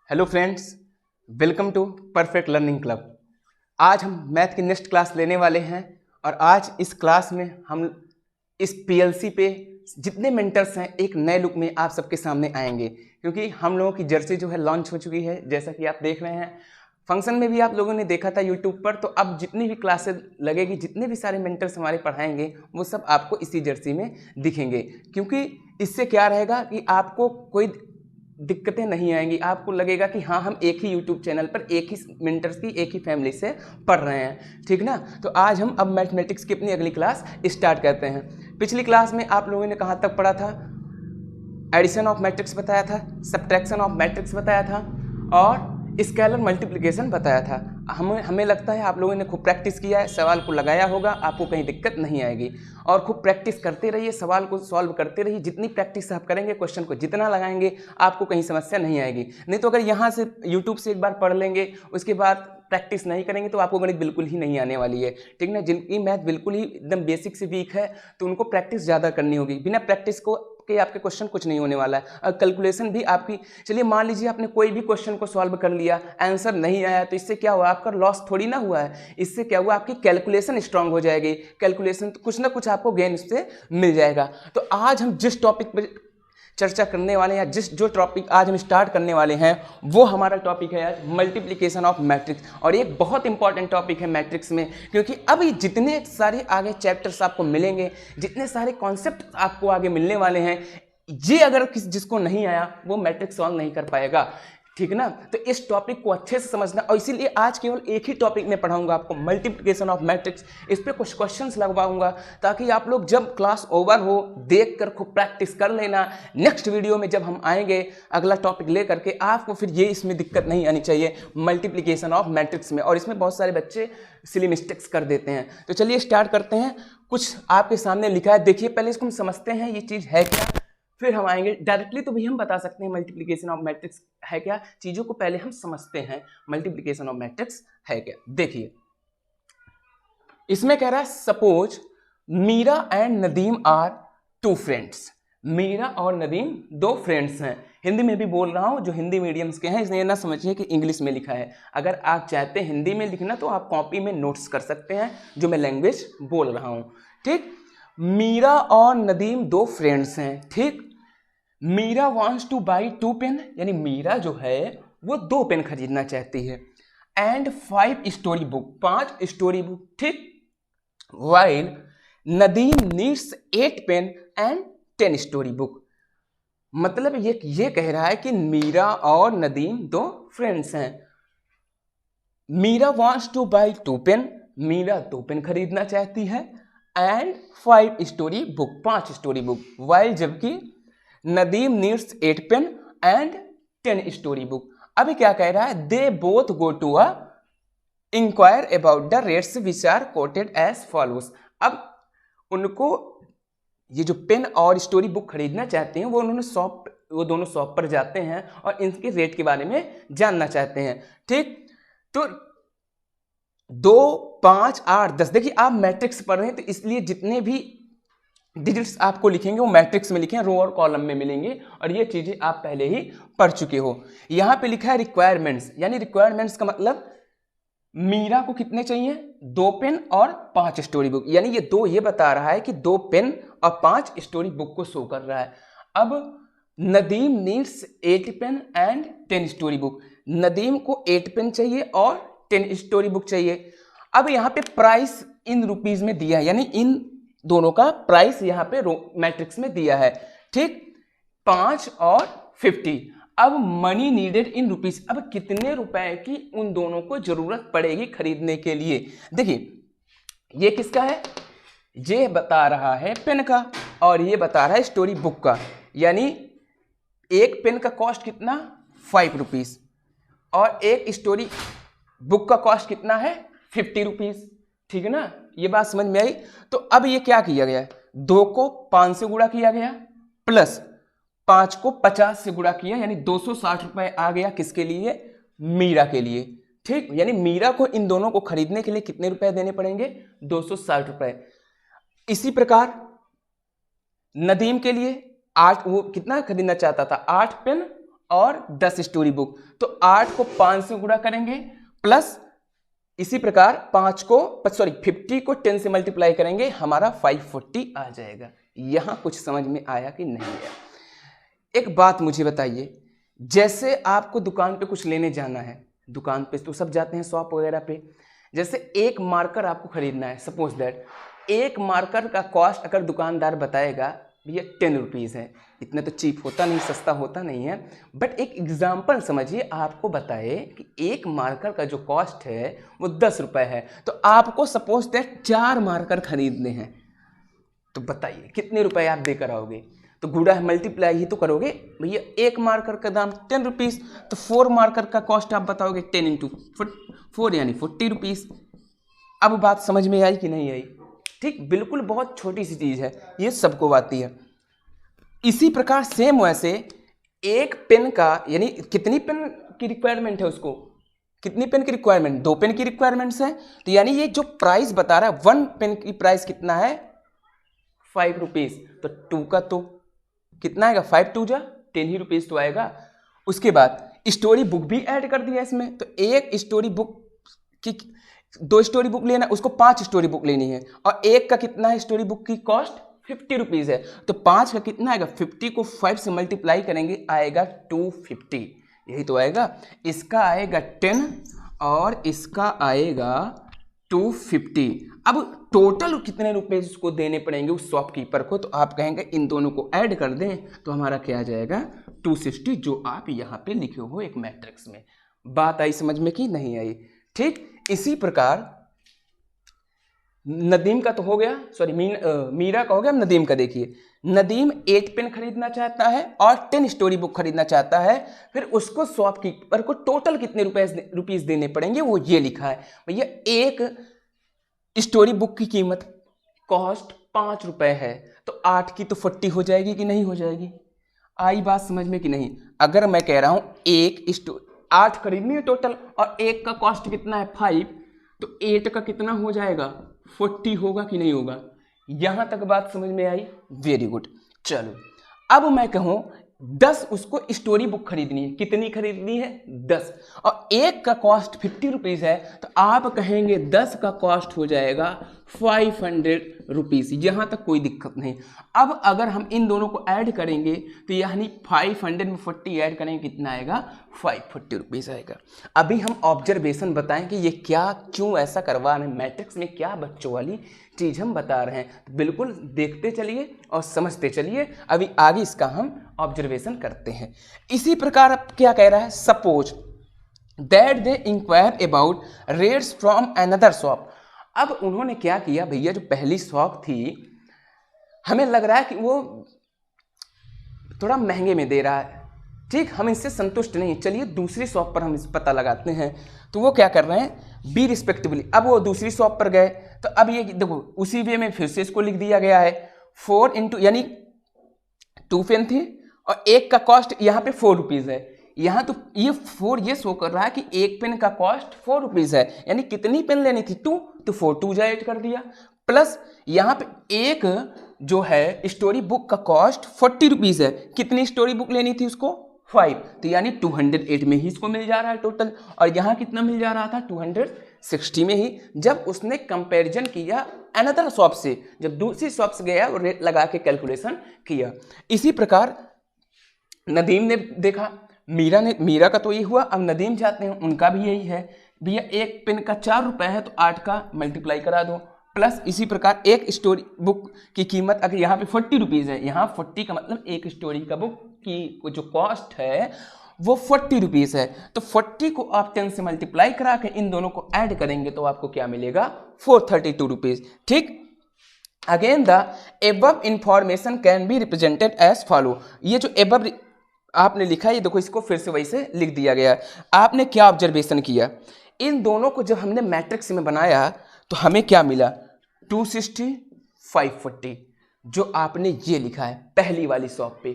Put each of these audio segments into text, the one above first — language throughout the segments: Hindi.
Hello friends, welcome to perfect learning club. आज हम मैथ की नेक्स्ट क्लास लेने वाले हैं और आज इस क्लास में हम इस पीएलसी पे जितने मेंटर्स हैं एक नए लुक में आप सबके सामने आएंगे, क्योंकि हम लोगों की जर्सी जो है लॉन्च हो चुकी है। जैसा कि आप देख रहे हैं, फंक्शन में भी आप लोगों ने देखा था यूट्यूब पर। तो अब जितनी भी क्लासेस लगेगी, जितने भी सारे मेंटर्स हमारे पढ़ाएंगे, वो सब आपको इसी जर्सी में दिखेंगे। क्योंकि इससे क्या रहेगा कि आपको कोई दिक्कतें नहीं आएंगी। आपको लगेगा कि हाँ, हम एक ही यूट्यूब चैनल पर एक ही मेंटर्स की एक ही फैमिली से पढ़ रहे हैं, ठीक ना। तो आज हम अब मैथमेटिक्स की अपनी अगली क्लास स्टार्ट करते हैं। पिछली क्लास में आप लोगों ने कहाँ तक पढ़ा था? एडिशन ऑफ मैट्रिक्स बताया था, सब्ट्रैक्शन ऑफ मैट्रिक्स बताया था और स्केलर मल्टीप्लिकेशन बताया था। हमें लगता है आप लोगों ने खूब प्रैक्टिस किया है, सवाल को लगाया होगा, आपको कहीं दिक्कत नहीं आएगी। और खूब प्रैक्टिस करते रहिए, सवाल को सॉल्व करते रहिए। जितनी प्रैक्टिस आप करेंगे, क्वेश्चन को जितना लगाएंगे, आपको कहीं समस्या नहीं आएगी। नहीं तो अगर यहाँ से यूट्यूब से एक बार पढ़ लेंगे, उसके बाद प्रैक्टिस नहीं करेंगे, तो आपको गणित बिल्कुल ही नहीं आने वाली है, ठीक ना। जिनकी मैथ बिल्कुल ही एकदम बेसिक से वीक है, तो उनको प्रैक्टिस ज़्यादा करनी होगी। बिना प्रैक्टिस को कि आपके क्वेश्चन कुछ नहीं होने वाला है। और कैलकुलेशन भी आपकी, चलिए मान लीजिए आपने कोई भी क्वेश्चन को सॉल्व कर लिया, आंसर नहीं आया, तो इससे क्या हुआ? आपका लॉस थोड़ी ना हुआ है। इससे क्या हुआ? आपकी कैलकुलेशन स्ट्रांग हो जाएगी। कैलकुलेशन तो कुछ ना कुछ आपको गेन उससे मिल जाएगा। तो आज हम जिस टॉपिक पर चर्चा करने वाले हैं, जो टॉपिक आज हम स्टार्ट करने वाले हैं, वो हमारा टॉपिक है आज मल्टीप्लिकेशन ऑफ मैट्रिक्स। और ये बहुत इंपॉर्टेंट टॉपिक है मैट्रिक्स में, क्योंकि अभी जितने सारे आगे चैप्टर्स आपको मिलेंगे, जितने सारे कॉन्सेप्ट आपको आगे मिलने वाले हैं, ये अगर जिसको नहीं आया वो मैट्रिक्स सॉल्व नहीं कर पाएगा, ठीक ना। तो इस टॉपिक को अच्छे से समझना, और इसीलिए आज केवल एक ही टॉपिक में पढ़ाऊंगा आपको, मल्टीप्लिकेशन ऑफ मैट्रिक्स। इस पे कुछ क्वेश्चंस लगवाऊंगा, ताकि आप लोग जब क्लास ओवर हो, देखकर खूब प्रैक्टिस कर लेना। नेक्स्ट वीडियो में जब हम आएंगे अगला टॉपिक लेकर के, आपको फिर ये इसमें दिक्कत नहीं आनी चाहिए मल्टीप्लिकेशन ऑफ मैट्रिक्स में। और इसमें बहुत सारे बच्चे सिली मिस्टेक्स कर देते हैं। तो चलिए स्टार्ट करते हैं। कुछ आपके सामने लिखा है, देखिए पहले इसको हम समझते हैं ये चीज़ है क्या, फिर हम आएंगे डायरेक्टली। तो भी हम बता सकते हैं मल्टीप्लिकेशन ऑफ मैट्रिक्स है क्या। चीजों को पहले हम समझते हैं, मल्टीप्लिकेशन ऑफ मैट्रिक्स है क्या। देखिए इसमें कह रहा है, suppose Meera and Nadeem are two friends. Meera और नदीम दो फ्रेंड्स हैं। हिंदी में भी बोल रहा हूं, जो हिंदी मीडियम्स के हैं इसलिए ना समझिए कि इंग्लिश में लिखा है। अगर आप चाहते हैं हिंदी में लिखना तो आप कॉपी में नोट्स कर सकते हैं, जो मैं लैंग्वेज बोल रहा हूं, ठीक। मीरा और नदीम दो फ्रेंड्स हैं, ठीक। Meera wants to buy 2 pen, यानी मीरा जो है वो 2 पेन खरीदना चाहती है। And 5 story book, 5 story book, ठीक। While Nadeem needs 8 pen and 10 story book. मतलब ये कह रहा है कि मीरा और नदीम दो फ्रेंड्स हैं। Meera wants to buy 2 pen, Meera 2 pen खरीदना चाहती है। And 5 story book, 5 story book. While जबकि Nadeem needs 8 pen and 10 story book. अभी क्या कह रहा है? They both go to a inquire about the rates which are quoted as follows. अब उनको ये जो पेन और स्टोरी बुक खरीदना चाहते हैं, वो दोनों शॉप पर जाते हैं और इनके रेट के बारे में जानना चाहते हैं, ठीक। तो 2, 5, 8, 10, देखिए आप मैट्रिक्स पढ़ रहे हैं, तो इसलिए जितने भी डिजिट्स आपको लिखेंगे वो मैट्रिक्स में लिखें, रो और कॉलम में मिलेंगे। और ये चीजें आप पहले ही पढ़ चुके हो। यहां पे लिखा है रिक्वायरमेंट्स, यानी रिक्वायरमेंट्स का मतलब मीरा को कितने चाहिए? 2 पेन और 5 स्टोरी बुक। यानी ये बता रहा है कि 2 पेन और 5 स्टोरी बुक को शो कर रहा है। अब Nadeem needs 8 pen and 10 story book. Nadeem को 8 पेन चाहिए और 10 स्टोरी बुक चाहिए। अब यहाँ पे प्राइस इन रुपीज में दिया है, यानी इन दोनों का प्राइस यहाँ पे मैट्रिक्स में दिया है, ठीक। 5 और 50। अब मनी नीडेड इन रुपीज, अब कितने रुपए की उन दोनों को जरूरत पड़ेगी खरीदने के लिए। देखिए ये किसका है? ये बता रहा है पेन का, और ये बता रहा है स्टोरी बुक का। यानी एक पेन का कॉस्ट कितना? 5 रुपीज, और एक स्टोरी बुक का कॉस्ट कितना है? 50 रुपीज, ठीक है ना। ये बात समझ में आई? तो अब ये क्या किया गया? 2 को 5 से गुणा किया गया, प्लस 5 को 50 से गुणा किया, यानी 260 रुपए आ गया। किसके लिए? मीरा के लिए, ठीक। यानी मीरा को इन दोनों को खरीदने के लिए कितने रुपए देने पड़ेंगे? 260 रुपए। इसी प्रकार नदीम के लिए 8, वो कितना खरीदना चाहता था? 8 पेन और 10 स्टोरी बुक, तो 8 को 5 से गुणा करेंगे प्लस इसी प्रकार 50 को 10 से मल्टीप्लाई करेंगे, हमारा 540 आ जाएगा। यहां कुछ समझ में आया कि नहीं आया? एक बात मुझे बताइए, जैसे आपको दुकान पे कुछ लेने जाना है, दुकान पे तो सब जाते हैं शॉप वगैरह पे, जैसे एक मार्कर आपको खरीदना है, सपोज दैट एक मार्कर का कॉस्ट अगर दुकानदार बताएगा भैया 10 रुपीज़ है, इतना तो चीप होता नहीं, सस्ता होता नहीं है, बट एक एग्जाम्पल समझिए, आपको बताए कि एक मार्कर का जो कॉस्ट है वो 10 रुपये है, तो आपको सपोज दैट 4 मार्कर खरीदने हैं, तो बताइए कितने रुपए आप देकर आओगे? तो गुड़ा मल्टीप्लाई ही तो करोगे भैया, एक मार्कर का दाम 10 रुपीज़, तो 4 मार्कर का कॉस्ट आप बताओगे 10 इंटू 4 यानी 40 रुपीज़। अब बात समझ में आई कि नहीं आई? ठीक, बिल्कुल बहुत छोटी सी चीज़ है, ये सबको आती है। इसी प्रकार सेम वैसे एक पेन का यानी कितनी पेन की रिक्वायरमेंट है, उसको कितनी पेन की रिक्वायरमेंट? 2 पेन की रिक्वायरमेंट्स है, तो यानी ये जो प्राइस बता रहा है 1 पेन की प्राइस कितना है 5 रुपीज़, तो 2 का तो कितना आएगा 5 2 जा 10 ही रुपीज़ तो आएगा। उसके बाद स्टोरी बुक भी ऐड कर दिया इसमें, तो एक स्टोरी बुक की 2 स्टोरी बुक लेना, उसको 5 स्टोरी बुक लेनी है, और एक का कितना है स्टोरी बुक की कॉस्ट 50 रुपीज़ है, तो 5 का कितना आएगा 50 को 5 से मल्टीप्लाई करेंगे आएगा 250, यही तो आएगा। इसका आएगा 10 और इसका आएगा 250। अब टोटल कितने रुपए उसको देने पड़ेंगे उस शॉपकीपर को, तो आप कहेंगे इन दोनों को ऐड कर दें, तो हमारा क्या आ जाएगा 260, जो आप यहाँ पे लिखे हो एक मैट्रिक्स में। बात आई समझ में कि नहीं आई? ठीक, इसी प्रकार नदीम का तो हो गया, सॉरी मीरा का हो गया, नदीम का देखिए। नदीम 8 पेन खरीदना चाहता है और 10 स्टोरी बुक खरीदना चाहता है, फिर उसको शॉपकीपर को टोटल कितने रुपीस देने पड़ेंगे वो ये लिखा है भैया। एक स्टोरी बुक की कीमत कॉस्ट 5 रुपए है, तो 8 की तो 40 हो जाएगी कि नहीं हो जाएगी? आई बात समझ में कि नहीं? अगर मैं कह रहा हूं 8 खरीदनी है टोटल और एक का कॉस्ट कितना है 5, तो 8 का कितना हो जाएगा 40 होगा कि नहीं होगा? यहां तक बात समझ में आई? Very good. चलो अब मैं कहूं 10 उसको स्टोरी बुक खरीदनी है, कितनी खरीदनी है 10, और एक का कॉस्ट 50 रुपीज़ है, तो आप कहेंगे 10 का कॉस्ट हो जाएगा 500 रुपीज़, यहाँ तक कोई दिक्कत नहीं। अब अगर हम इन दोनों को ऐड करेंगे तो यानी 500 में 40 ऐड करेंगे, कितना आएगा 540 रुपीज़ आएगा। अभी हम ऑब्जर्वेशन बताएं कि ये क्या क्यों ऐसा करवा रहे हैं, मैट्रिक्स में क्या बच्चों वाली चीज़ हम बता रहे हैं, तो बिल्कुल देखते चलिए और समझते चलिए। अभी आगे इसका हम ऑब्जर्वेशन करते हैं। इसी प्रकार अब क्या कह रहा है, suppose that they inquire about rates from another shop. अब उन्होंने क्या किया भैया, जो पहली शॉप थी हमें लग रहा है कि वो थोड़ा महंगे में दे रहा है, ठीक, हम इससे संतुष्ट नहीं, चलिए दूसरी शॉप पर हम इस पता लगाते हैं। तो वो क्या कर रहे हैं, बी रिस्पेक्टिवली। अब वो दूसरी शॉप पर गए, तो अब ये देखो उसी वे में फिर से इसको लिख दिया गया है 4 इंटू, यानी 2 पेन थी और एक का कॉस्ट यहाँ पे 4 रुपीज़ है। यहाँ तो ये 4 ये शो कर रहा है कि एक पेन का कॉस्ट 4 रुपीज़ है, यानी कितनी पेन लेनी थी 2, तो 4 2 जा ऐड कर दिया, प्लस यहाँ पे एक जो है स्टोरी बुक का कॉस्ट 40 रुपीज़ है, कितनी स्टोरी बुक लेनी थी उसको 5, तो यानी 208 में ही इसको मिल जा रहा है टोटल, और यहाँ कितना मिल जा रहा था 260 में ही। जब उसने कंपैरिजन किया अनदर शॉप से, जब दूसरी शॉप से गया और रेट लगा के कैलकुलेशन किया। इसी प्रकार नदीम ने देखा, मीरा का तो ये हुआ, अब नदीम जाते हैं उनका भी यही है भैया, एक पेन का 4 रुपए है तो 8 का मल्टीप्लाई करा दो, प्लस इसी प्रकार एक स्टोरी बुक की कीमत अगर यहाँ पे 40 रुपीज़ है, यहाँ 40 का मतलब एक स्टोरी का बुक की जो कॉस्ट है वो 40 रुपीज़ है, तो 40 को आप 10 से मल्टीप्लाई करा के इन दोनों को ऐड करेंगे तो आपको क्या मिलेगा 432 रुपीज़। ठीक, again the above information can be represented as follow. ये जो एबव आपने लिखा है, ये देखो इसको फिर से वैसे लिख दिया गया है। आपने क्या ऑब्जर्वेशन किया, इन दोनों को जब हमने मैट्रिक्स में बनाया तो हमें क्या मिला 260 540, जो आपने ये लिखा है पहली वाली शॉप पे,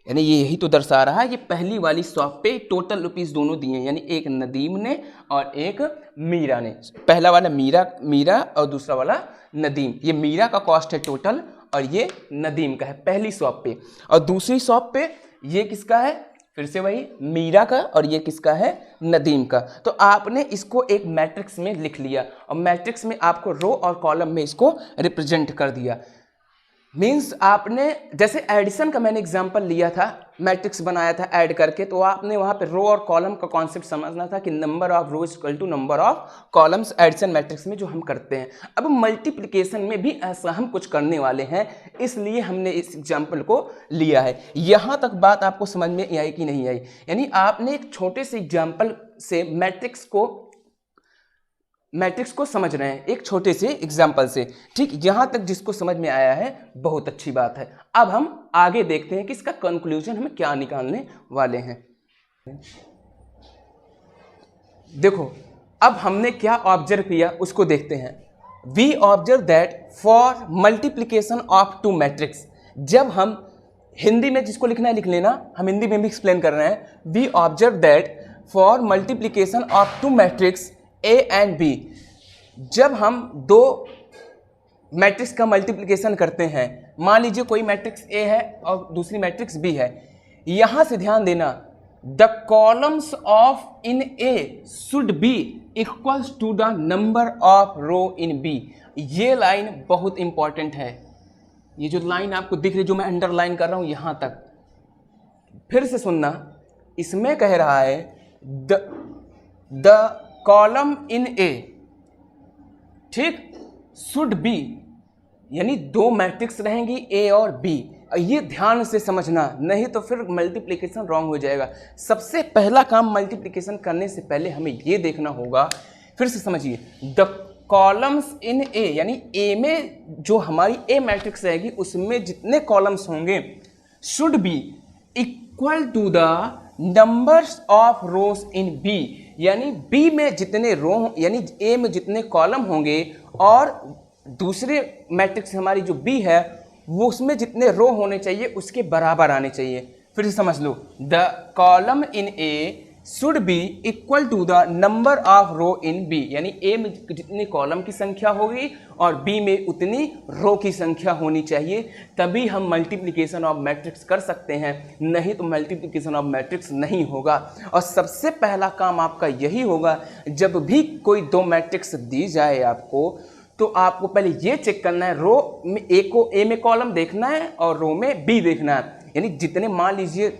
यानी ये यही तो दर्शा रहा है, ये पहली वाली शॉप पे टोटल रुपीस दोनों दिए, यानी एक नदीम ने और एक मीरा ने। पहला वाला मीरा और दूसरा वाला नदीम। ये मीरा का कॉस्ट है टोटल और ये नदीम का है पहली शॉप पे, और दूसरी शॉप पे ये किसका है, फिर से वही मीरा का और ये किसका है, नदीम का। तो आपने इसको एक मैट्रिक्स में लिख लिया और मैट्रिक्स में आपको रो और कॉलम में इसको रिप्रेजेंट कर दिया। मीन्स आपने जैसे एडिशन का मैंने एग्जांपल लिया था, मैट्रिक्स बनाया था ऐड करके, तो आपने वहाँ पे रो और कॉलम का कॉन्सेप्ट समझना था कि number of row equal to number of columns, addition matrix में जो हम करते हैं। अब मल्टीप्लिकेशन में भी ऐसा हम कुछ करने वाले हैं, इसलिए हमने इस एग्जाम्पल को लिया है। यहाँ तक बात आपको समझ में आई कि नहीं आई? यानी आपने एक छोटे से एग्जाम्पल से मैट्रिक्स को समझ रहे हैं, एक छोटे से एग्जाम्पल से। ठीक, यहां तक जिसको समझ में आया है बहुत अच्छी बात है। अब हम आगे देखते हैं कि इसका कंक्लूजन हमें क्या निकालने वाले हैं। देखो, अब हमने क्या ऑब्जर्व किया उसको देखते हैं। We observe that for multiplication of two matrix, जब हम हिंदी में जिसको लिखना है लिख लेना, हम हिंदी में भी एक्सप्लेन कर रहे हैं। We observe that for multiplication of two matrix A and B, जब हम दो मैट्रिक्स का मल्टीप्लिकेशन करते हैं, मान लीजिए कोई मैट्रिक्स ए है और दूसरी मैट्रिक्स बी है, यहां से ध्यान देना, the columns of in A should be equals to the number of row in B. ये लाइन बहुत इंपॉर्टेंट है। ये जो लाइन आपको दिख रही, जो मैं अंडरलाइन कर रहा हूं यहां तक, फिर से सुनना। इसमें कह रहा है द कॉलम इन ए, ठीक, शुड बी, यानी दो मैट्रिक्स रहेंगी ए और बी। ये ध्यान से समझना, नहीं तो फिर मल्टीप्लिकेशन रॉन्ग हो जाएगा। सबसे पहला काम मल्टीप्लिकेशन करने से पहले हमें ये देखना होगा, फिर से समझिए, द कॉलम्स इन ए, यानी ए में जो हमारी ए मैट्रिक्स रहेगी उसमें जितने कॉलम्स होंगे should be equal to the numbers of rows in B, यानी बी में जितने रो, यानी ए में जितने कॉलम होंगे और दूसरे मैट्रिक्स हमारी जो बी है वो उसमें जितने रो होने चाहिए उसके बराबर आने चाहिए। फिर से समझ लो, the column in A should be equal to the number of row in B, यानी ए में जितनी कॉलम की संख्या होगी और बी में उतनी रो की संख्या होनी चाहिए, तभी हम मल्टीप्लिकेशन ऑफ मैट्रिक्स कर सकते हैं, नहीं तो मल्टीप्लिकेशन ऑफ मैट्रिक्स नहीं होगा। और सबसे पहला काम आपका यही होगा, जब भी कोई दो मैट्रिक्स दी जाए आपको, तो आपको पहले ये चेक करना है, रो में ए में कॉलम देखना है और रो में बी देखना है। यानी जितने, मान लीजिए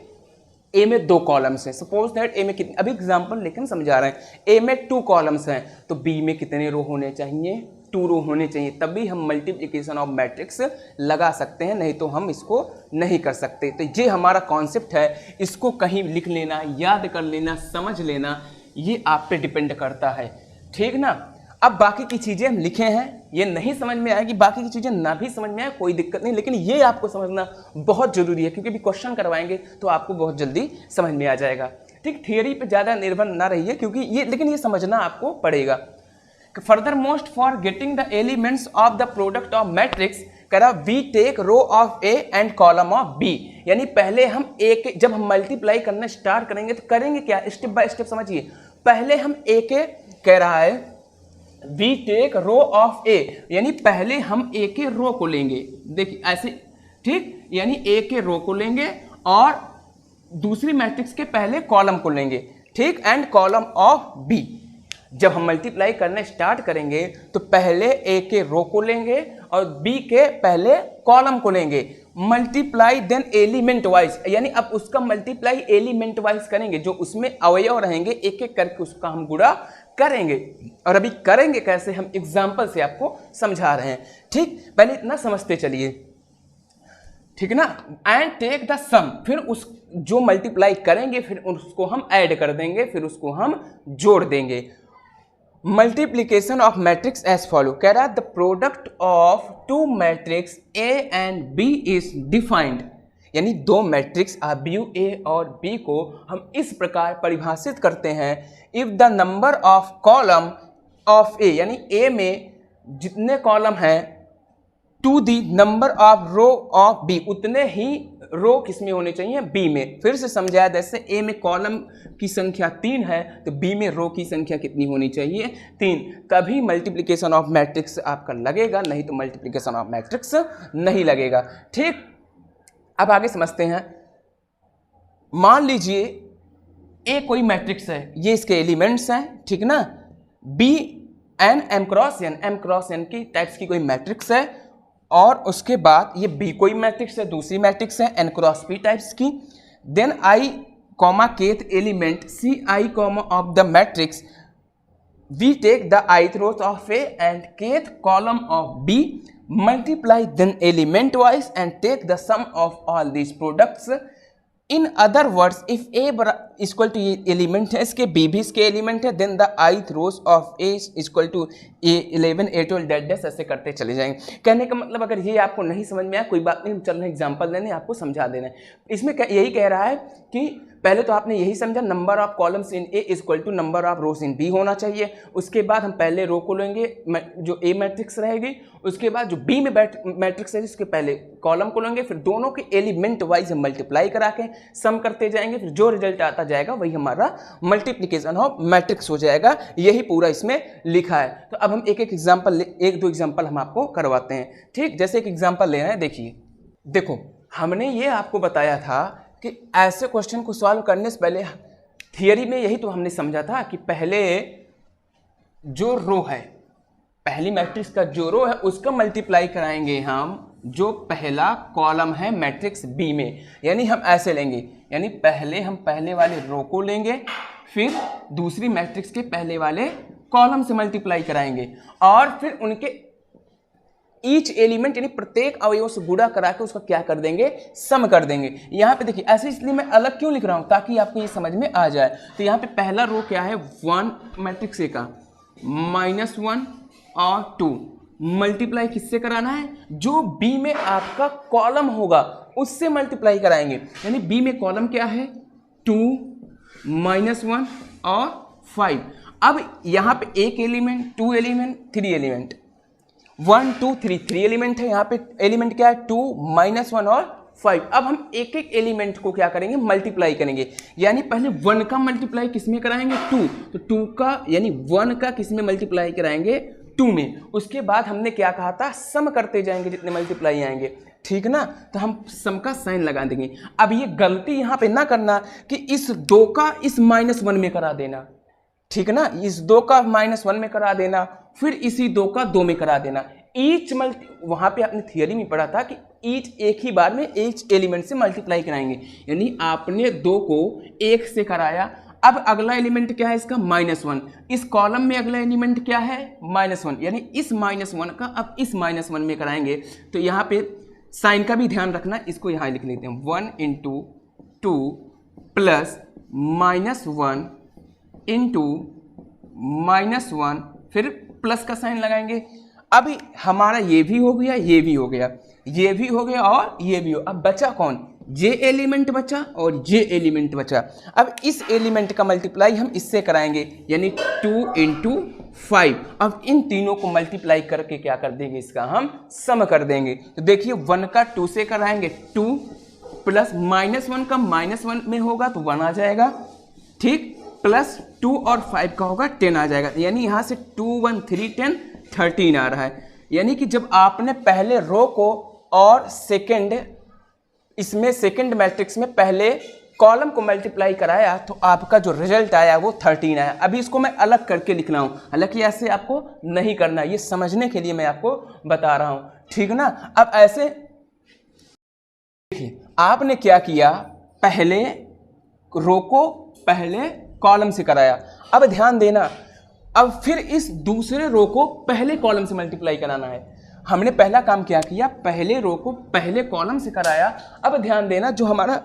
ए में दो कॉलम्स हैं, सपोज दैट ए में कितने, अभी एग्जांपल लेकिन समझा रहे हैं, ए में 2 कॉलम्स हैं, तो बी में कितने रो होने चाहिए, 2 रो होने चाहिए, तभी हम मल्टीप्लिकेशन ऑफ मैट्रिक्स लगा सकते हैं, नहीं तो हम इसको नहीं कर सकते। तो ये हमारा कॉन्सेप्ट है, इसको कहीं लिख लेना, याद कर लेना, समझ लेना, ये आप पे डिपेंड करता है, ठीक ना। अब बाकी की चीज़ें हम लिखे हैं, ये नहीं समझ में आएगी, बाकी की चीज़ें ना भी समझ में आए कोई दिक्कत नहीं, लेकिन ये आपको समझना बहुत ज़रूरी है, क्योंकि भी क्वेश्चन करवाएंगे तो आपको बहुत जल्दी समझ में आ जाएगा। ठीक, थियरी पे ज़्यादा निर्भर ना रहिए, क्योंकि ये, लेकिन ये समझना आपको पड़ेगा। Furthermore for getting the elements of the product of matrix, करा we take row of A and column of B, यानी पहले हम ए के, जब हम मल्टीप्लाई करना स्टार्ट करेंगे तो करेंगे क्या, स्टेप बाय स्टेप समझिए। पहले हम ए के, कह रहा है we take row of A, यानी पहले हम ए के रो को लेंगे, देखिए ऐसे, ठीक, यानी ए के रो को लेंगे और दूसरी मैट्रिक्स के पहले कॉलम को लेंगे, ठीक, एंड कॉलम ऑफ बी। जब हम मल्टीप्लाई करना स्टार्ट करेंगे तो पहले ए के रो को लेंगे और बी के पहले कॉलम को लेंगे, मल्टीप्लाई देन एलिमेंट वाइज, यानी अब उसका मल्टीप्लाई एलिमेंट वाइज करेंगे, जो उसमें अवयव रहेंगे एक एक करके उसका हम गुणा करेंगे। और अभी करेंगे कैसे, हम एग्जाम्पल से आपको समझा रहे हैं, ठीक, पहले इतना समझते चलिए, ठीक ना। एंड टेक द सम, फिर उस जो मल्टीप्लाई करेंगे फिर उसको हम ऐड कर देंगे, फिर उसको हम जोड़ देंगे। Multiplication of matrix as follow, कह रहा है the product of two matrix A and B is defined, यानी दो मैट्रिक्स आरबीयू ए और बी को हम इस प्रकार परिभाषित करते हैं, if the number of column of A, यानी ए में जितने कॉलम हैं, to the number of row of B, उतने ही रो किसमें होने चाहिए, बी में। फिर से समझाया, जैसे ए में कॉलम की संख्या 3 है तो बी में रो की संख्या कितनी होनी चाहिए, 3, तभी मल्टीप्लिकेशन ऑफ मैट्रिक्स आपका लगेगा, नहीं तो मल्टीप्लिकेशन ऑफ मैट्रिक्स नहीं लगेगा, ठीक। अब आगे समझते हैं, मान लीजिए ए कोई मैट्रिक्स है, ये इसके एलिमेंट्स हैं, ठीक ना, be an m cross n की टाइप्स की कोई मैट्रिक्स है, और उसके बाद ये बी कोई मैट्रिक्स है, दूसरी मैट्रिक्स है एन क्रॉस पी टाइप्स की, then i comma kth element C i comma of the matrix we take the ith row of A and kth column of B, multiply then element wise and take the sum of all these products. In other words, if A is equal to element है इसके, B भी इसके एलिमेंट है, then the ith rows of A is equal to A11 A12 dash ऐसे करते चले जाएंगे। कहने का मतलब अगर ये आपको नहीं समझ में आया कोई बात नहीं, चल रहे एग्जाम्पल देने आपको समझा देना है। इसमें यही कह रहा है कि पहले तो आपने यही समझा number of columns in A equal to number of rows in B होना चाहिए। उसके बाद हम पहले रो को लेंगे जो ए मैट्रिक्स रहेगी, उसके बाद जो बी में मैट्रिक्स है उसके पहले कॉलम को लेंगे, फिर दोनों के एलिमेंट वाइज हम मल्टीप्लाई करा के सम करते जाएंगे, फिर जो रिजल्ट आता जाएगा वही हमारा मल्टीप्लिकेशन ऑफ मैट्रिक्स हो जाएगा। यही पूरा इसमें लिखा है। तो अब हम एक दो एग्जाम्पल हम आपको करवाते हैं। ठीक, जैसे एक एग्जाम्पल ले रहे हैं, देखिए, देखो हमने ये आपको बताया था कि ऐसे क्वेश्चन को सॉल्व करने से पहले थियरी में यही तो हमने समझा था कि पहले जो रो है, पहली मैट्रिक्स का जो रो है उसका मल्टीप्लाई कराएंगे हम जो पहला कॉलम है मैट्रिक्स बी में। यानी हम ऐसे लेंगे, यानी पहले हम पहले वाले रो को लेंगे, फिर दूसरी मैट्रिक्स के पहले वाले कॉलम से मल्टीप्लाई कराएंगे, और फिर उनके ईच एलिमेंट यानी प्रत्येक अवयव से गुणा करा के उसका क्या कर देंगे, सम कर देंगे। यहाँ पे देखिए ऐसे इसलिए मैं अलग क्यों लिख रहा हूँ ताकि आपको ये समझ में आ जाए। तो यहाँ पे पहला रो क्या है, 1 मैट्रिक्स ए का -1 और 2 मल्टीप्लाई किससे कराना है, जो बी में आपका कॉलम होगा उससे मल्टीप्लाई कराएंगे। यानी बी में कॉलम क्या है, 2 -1 और 5। अब यहाँ पे एक एलिमेंट, 2 एलिमेंट, 3 एलिमेंट, 1 2 3 3 एलिमेंट है। यहाँ पे एलिमेंट क्या है, 2 -1 और 5। अब हम एक एक एलिमेंट को क्या करेंगे, मल्टीप्लाई करेंगे। यानी पहले 1 का मल्टीप्लाई किस में कराएंगे, 2, तो 2 का यानी 1 का किस में मल्टीप्लाई कराएंगे, 2 में। उसके बाद हमने क्या कहा था, सम करते जाएंगे जितने मल्टीप्लाई आएंगे, ठीक ना। तो हम सम का साइन लगा देंगे। अब ये गलती यहाँ पे ना करना कि इस 2 का इस -1 में करा देना, ठीक ना, इस 2 का -1 में करा देना, फिर इसी 2 का 2 में करा देना। ईच वहां पे आपने थियरी में पढ़ा था कि ईच एक ही बार में ईच एलिमेंट से मल्टीप्लाई कराएंगे। यानी आपने 2 को 1 से कराया, अब अगला एलिमेंट क्या है इसका, -1। इस कॉलम में अगला एलिमेंट क्या है, -1, यानी इस -1 का अब इस -1 में कराएंगे। तो यहाँ पे साइन का भी ध्यान रखना, इसको यहाँ लिख लेते हैं, 1 × 2 प्लस -1 × -1, फिर प्लस का साइन लगाएंगे। अभी हमारा ये भी हो गया, ये भी हो गया, ये भी हो गया और ये भी हो। अब बचा कौन, जे एलिमेंट बचा और जे एलिमेंट बचा। अब इस एलिमेंट का मल्टीप्लाई हम इससे कराएंगे, यानी 2 × 5। अब इन तीनों को मल्टीप्लाई करके क्या कर देंगे, इसका हम सम कर देंगे। तो देखिए 1 का 2 से कराएंगे 2, प्लस -1 का -1 में होगा तो 1 आ जाएगा, ठीक, प्लस 2 और 5 का होगा 10 आ जाएगा। यानी यहाँ से 2 1 3 10 13 आ रहा है। यानी कि जब आपने पहले रो को और इसमें सेकंड मैट्रिक्स में पहले कॉलम को मल्टीप्लाई कराया तो आपका जो रिजल्ट आया वो 13 आया। अभी इसको मैं अलग करके लिख रहा हूँ, हालांकि ऐसे आपको नहीं करना, ये समझने के लिए मैं आपको बता रहा हूँ, ठीक ना। अब ऐसे देखिए आपने क्या किया, पहले रो को पहले कॉलम से कराया। अब ध्यान देना, अब फिर इस दूसरे रो को पहले कॉलम से मल्टीप्लाई कराना है। हमने पहला काम क्या किया, पहले रो को पहले कॉलम से कराया। अब ध्यान देना, जो हमारा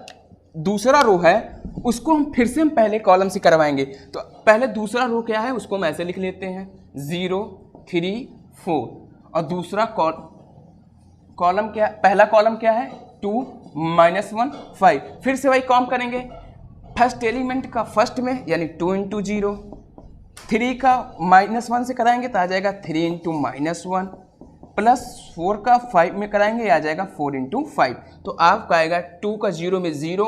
दूसरा रो है उसको हम फिर से पहले कॉलम से करवाएंगे। तो पहले दूसरा रो क्या है उसको हम ऐसे लिख लेते हैं, 0 3 4, और दूसरा कॉलम क्या, पहला कॉलम क्या है, 2 -1 5। फिर से वही काम करेंगे, फर्स्ट एलिमेंट का फर्स्ट में यानी 2 × 0, 3 का -1 से कराएंगे तो आ जाएगा 3 × -1, प्लस 4 का 5 में कराएंगे आ जाएगा 4 × 5। तो आपका आएगा 2 का 0 में 0,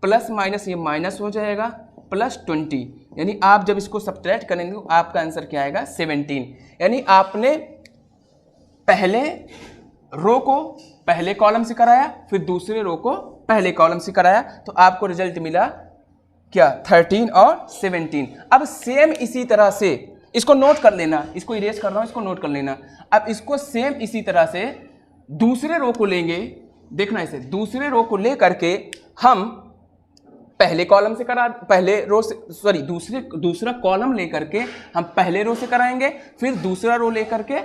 प्लस माइनस ये माइनस हो जाएगा, प्लस 20। यानी आप जब इसको सब्ट्रैक्ट करेंगे तो आपका आंसर क्या आएगा, 17। यानी आपने पहले रो को पहले कॉलम से कराया, फिर दूसरे रो को पहले कॉलम से कराया, तो आपको रिजल्ट मिला क्या 13 और 17। अब सेम इसी तरह से इसको नोट कर लेना, इसको इरेज कर रहा हूं, इसको नोट कर लेना। अब इसको सेम इसी तरह से दूसरे रो को लेंगे, देखना इसे, दूसरे रो को ले करके हम पहले कॉलम से करा, पहले रो से सॉरी दूसरा कॉलम लेकर के हम पहले रो से कराएंगे, फिर दूसरा रो लेकर के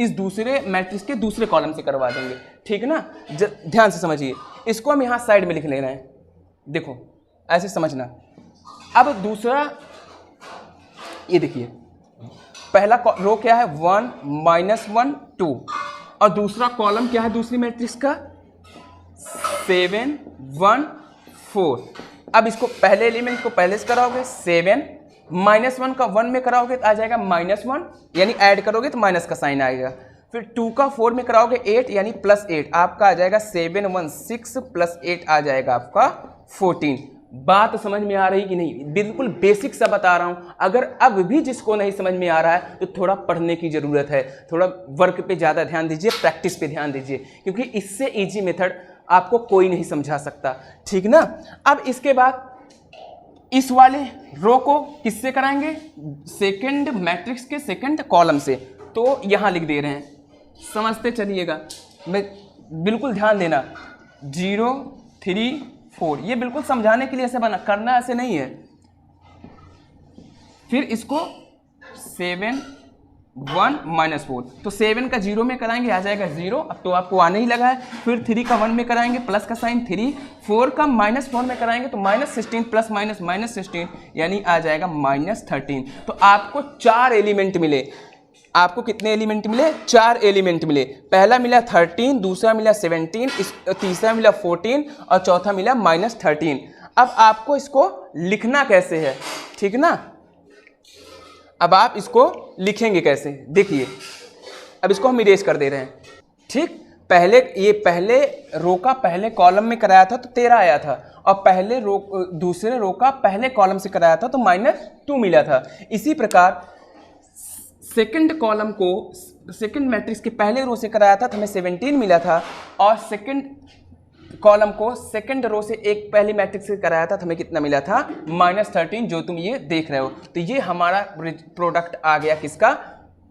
इस दूसरे मैट्रिक्स के दूसरे कॉलम से करवा देंगे, ठीक है ना। ध्यान से समझिए, इसको हम यहाँ साइड में लिख ले रहे हैं, देखो ऐसे समझना। अब दूसरा ये देखिए, पहला रो क्या है 1 -1 2, और दूसरा कॉलम क्या है दूसरी मैट्रिक्स का 7 1 4। अब इसको पहले एलिमेंट को पहले से कराओगे 7 -1 का 1 में कराओगे तो आ जाएगा -1, यानी ऐड करोगे तो माइनस का साइन आएगा। फिर 2 का 4 में कराओगे 8 यानी +8, आपका आ जाएगा 7 1 6 +8 आ जाएगा आपका 14। बात समझ में आ रही कि नहीं? बिल्कुल बेसिक सा बता रहा हूं। अगर अब भी जिसको नहीं समझ में आ रहा है तो थोड़ा पढ़ने की ज़रूरत है, थोड़ा वर्क पे ज़्यादा ध्यान दीजिए, प्रैक्टिस पे ध्यान दीजिए, क्योंकि इससे इजी मेथड आपको कोई नहीं समझा सकता, ठीक ना। अब इसके बाद इस वाले रो को किससे कराएंगे? सेकंड मैट्रिक्स के सेकंड कॉलम से। तो यहां लिख दे रहे हैं, समझते चलिएगा, मैं बिल्कुल ध्यान देना, 0 3 4, ये बिल्कुल समझाने के लिए ऐसे बना, करना ऐसे नहीं है। फिर इसको 7 1 -4, तो 7 का 0 में कराएंगे आ जाएगा 0, अब तो आपको आने ही लगा है। फिर 3 का 1 में कराएंगे प्लस का साइन 3, 4 का -4 में कराएंगे तो -16 प्लस -16 यानी आ जाएगा -13। तो आपको 4 एलिमेंट मिले। आपको कितने एलिमेंट मिले? 4 एलिमेंट मिले। पहला मिला 13, दूसरा मिला 17, तीसरा मिला 14 और चौथा मिला -13। अब आपको इसको लिखना कैसे है, ठीक ना। अब आप इसको लिखेंगे कैसे, देखिए। अब इसको हम इरेज कर दे रहे हैं, ठीक। पहले रो का पहले कॉलम में कराया था तो 13 आया था, और दूसरे रो का पहले कॉलम से कराया था तो -2 मिला था। इसी प्रकार सेकंड कॉलम को सेकंड मैट्रिक्स के पहले रो से कराया था तो हमें 17 मिला था, और सेकंड कॉलम को सेकंड रो से एक पहली मैट्रिक्स से कराया था तो हमें कितना मिला था? -13, जो तुम ये देख रहे हो। तो ये हमारा प्रोडक्ट आ गया किसका?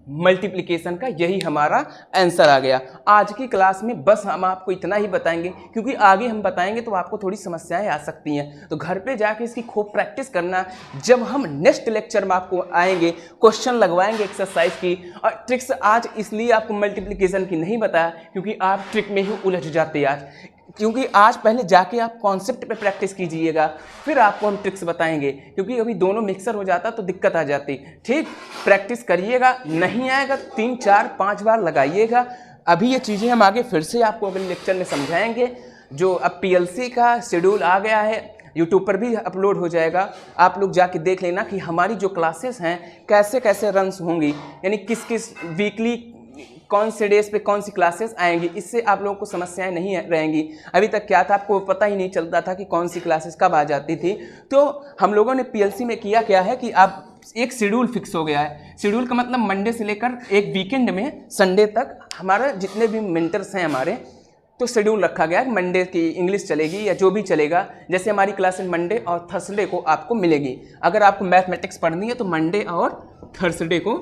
मल्टीप्लिकेशन का। यही हमारा आंसर आ गया। आज की क्लास में बस हम आपको इतना ही बताएंगे, क्योंकि आगे हम बताएंगे तो आपको थोड़ी समस्याएं आ सकती हैं, तो घर पे जाके इसकी खूब प्रैक्टिस करना। जब हम नेक्स्ट लेक्चर में आपको आएंगे, क्वेश्चन लगवाएंगे एक्सरसाइज की, और ट्रिक्स आज इसलिए आपको मल्टीप्लिकेशन की नहीं बताया क्योंकि आप ट्रिक में ही उलझ जाते आज, क्योंकि आज पहले जाके आप कॉन्सेप्ट पे प्रैक्टिस कीजिएगा, फिर आपको हम ट्रिक्स बताएंगे, क्योंकि अभी दोनों मिक्सर हो जाता तो दिक्कत आ जाती, ठीक। प्रैक्टिस करिएगा, नहीं आएगा 3 4 5 बार लगाइएगा। अभी ये चीज़ें हम आगे फिर से आपको अगले लेक्चर में समझाएंगे। जो अब PLC का शेड्यूल आ गया है, यूट्यूब पर भी अपलोड हो जाएगा, आप लोग जाके देख लेना कि हमारी जो क्लासेस हैं कैसे कैसे रन्स होंगी, यानी किस किस वीकली कौन से डेज पे कौन सी क्लासेस आएंगी। इससे आप लोगों को समस्याएं नहीं रहेंगी। अभी तक क्या था, आपको पता ही नहीं चलता था कि कौन सी क्लासेस कब आ जाती थी। तो हम लोगों ने PLC में किया क्या है कि आप एक शेड्यूल फिक्स हो गया है। शेड्यूल का मतलब मंडे से लेकर एक वीकेंड में संडे तक हमारा जितने भी मेंटर्स हैं हमारे, तो शेड्यूल रखा गया है। मंडे की इंग्लिश चलेगी या जो भी चलेगा, जैसे हमारी क्लासेस मंडे और थर्सडे को आपको मिलेगी। अगर आपको मैथमेटिक्स पढ़नी है तो मंडे और थर्सडे को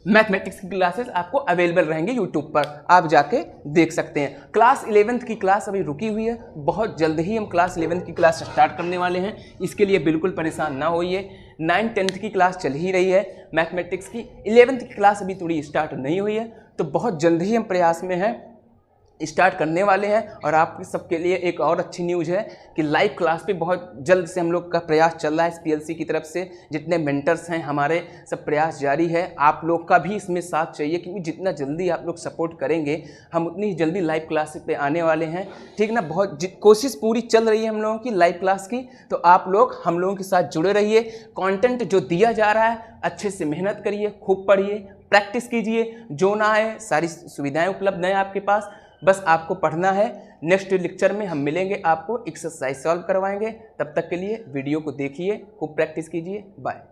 मैथमेटिक्स की क्लासेस आपको अवेलेबल रहेंगे यूट्यूब पर, आप जाके देख सकते हैं। क्लास 11th की क्लास अभी रुकी हुई है, बहुत जल्द ही हम क्लास 11th की क्लास स्टार्ट करने वाले हैं, इसके लिए बिल्कुल परेशान ना होइए। 9th 10th की क्लास चल ही रही है मैथमेटिक्स की, 11th की क्लास अभी थोड़ी स्टार्ट नहीं हुई है, तो बहुत जल्द ही हम प्रयास में हैं, स्टार्ट करने वाले हैं। और आप सबके लिए एक और अच्छी न्यूज़ है कि लाइव क्लास पे बहुत जल्द से हम लोग का प्रयास चल रहा है। इस PLC की तरफ से जितने मेंटर्स हैं हमारे, सब प्रयास जारी है। आप लोग का भी इसमें साथ चाहिए, क्योंकि जितना जल्दी आप लोग सपोर्ट करेंगे हम उतनी ही जल्दी लाइव क्लास पे आने वाले हैं, ठीक ना। बहुत कोशिश पूरी चल रही है हम लोगों की लाइव क्लास की, तो आप लोग हम लोगों के साथ जुड़े रहिए। कंटेंट जो दिया जा रहा है अच्छे से मेहनत करिए, खूब पढ़िए, प्रैक्टिस कीजिए। जो ना आए सारी सुविधाएँ उपलब्ध हैं आपके पास, बस आपको पढ़ना है। नेक्स्ट लेक्चर में हम मिलेंगे, आपको एक्सरसाइज सॉल्व करवाएंगे। तब तक के लिए वीडियो को देखिए, खूब प्रैक्टिस कीजिए। बाय।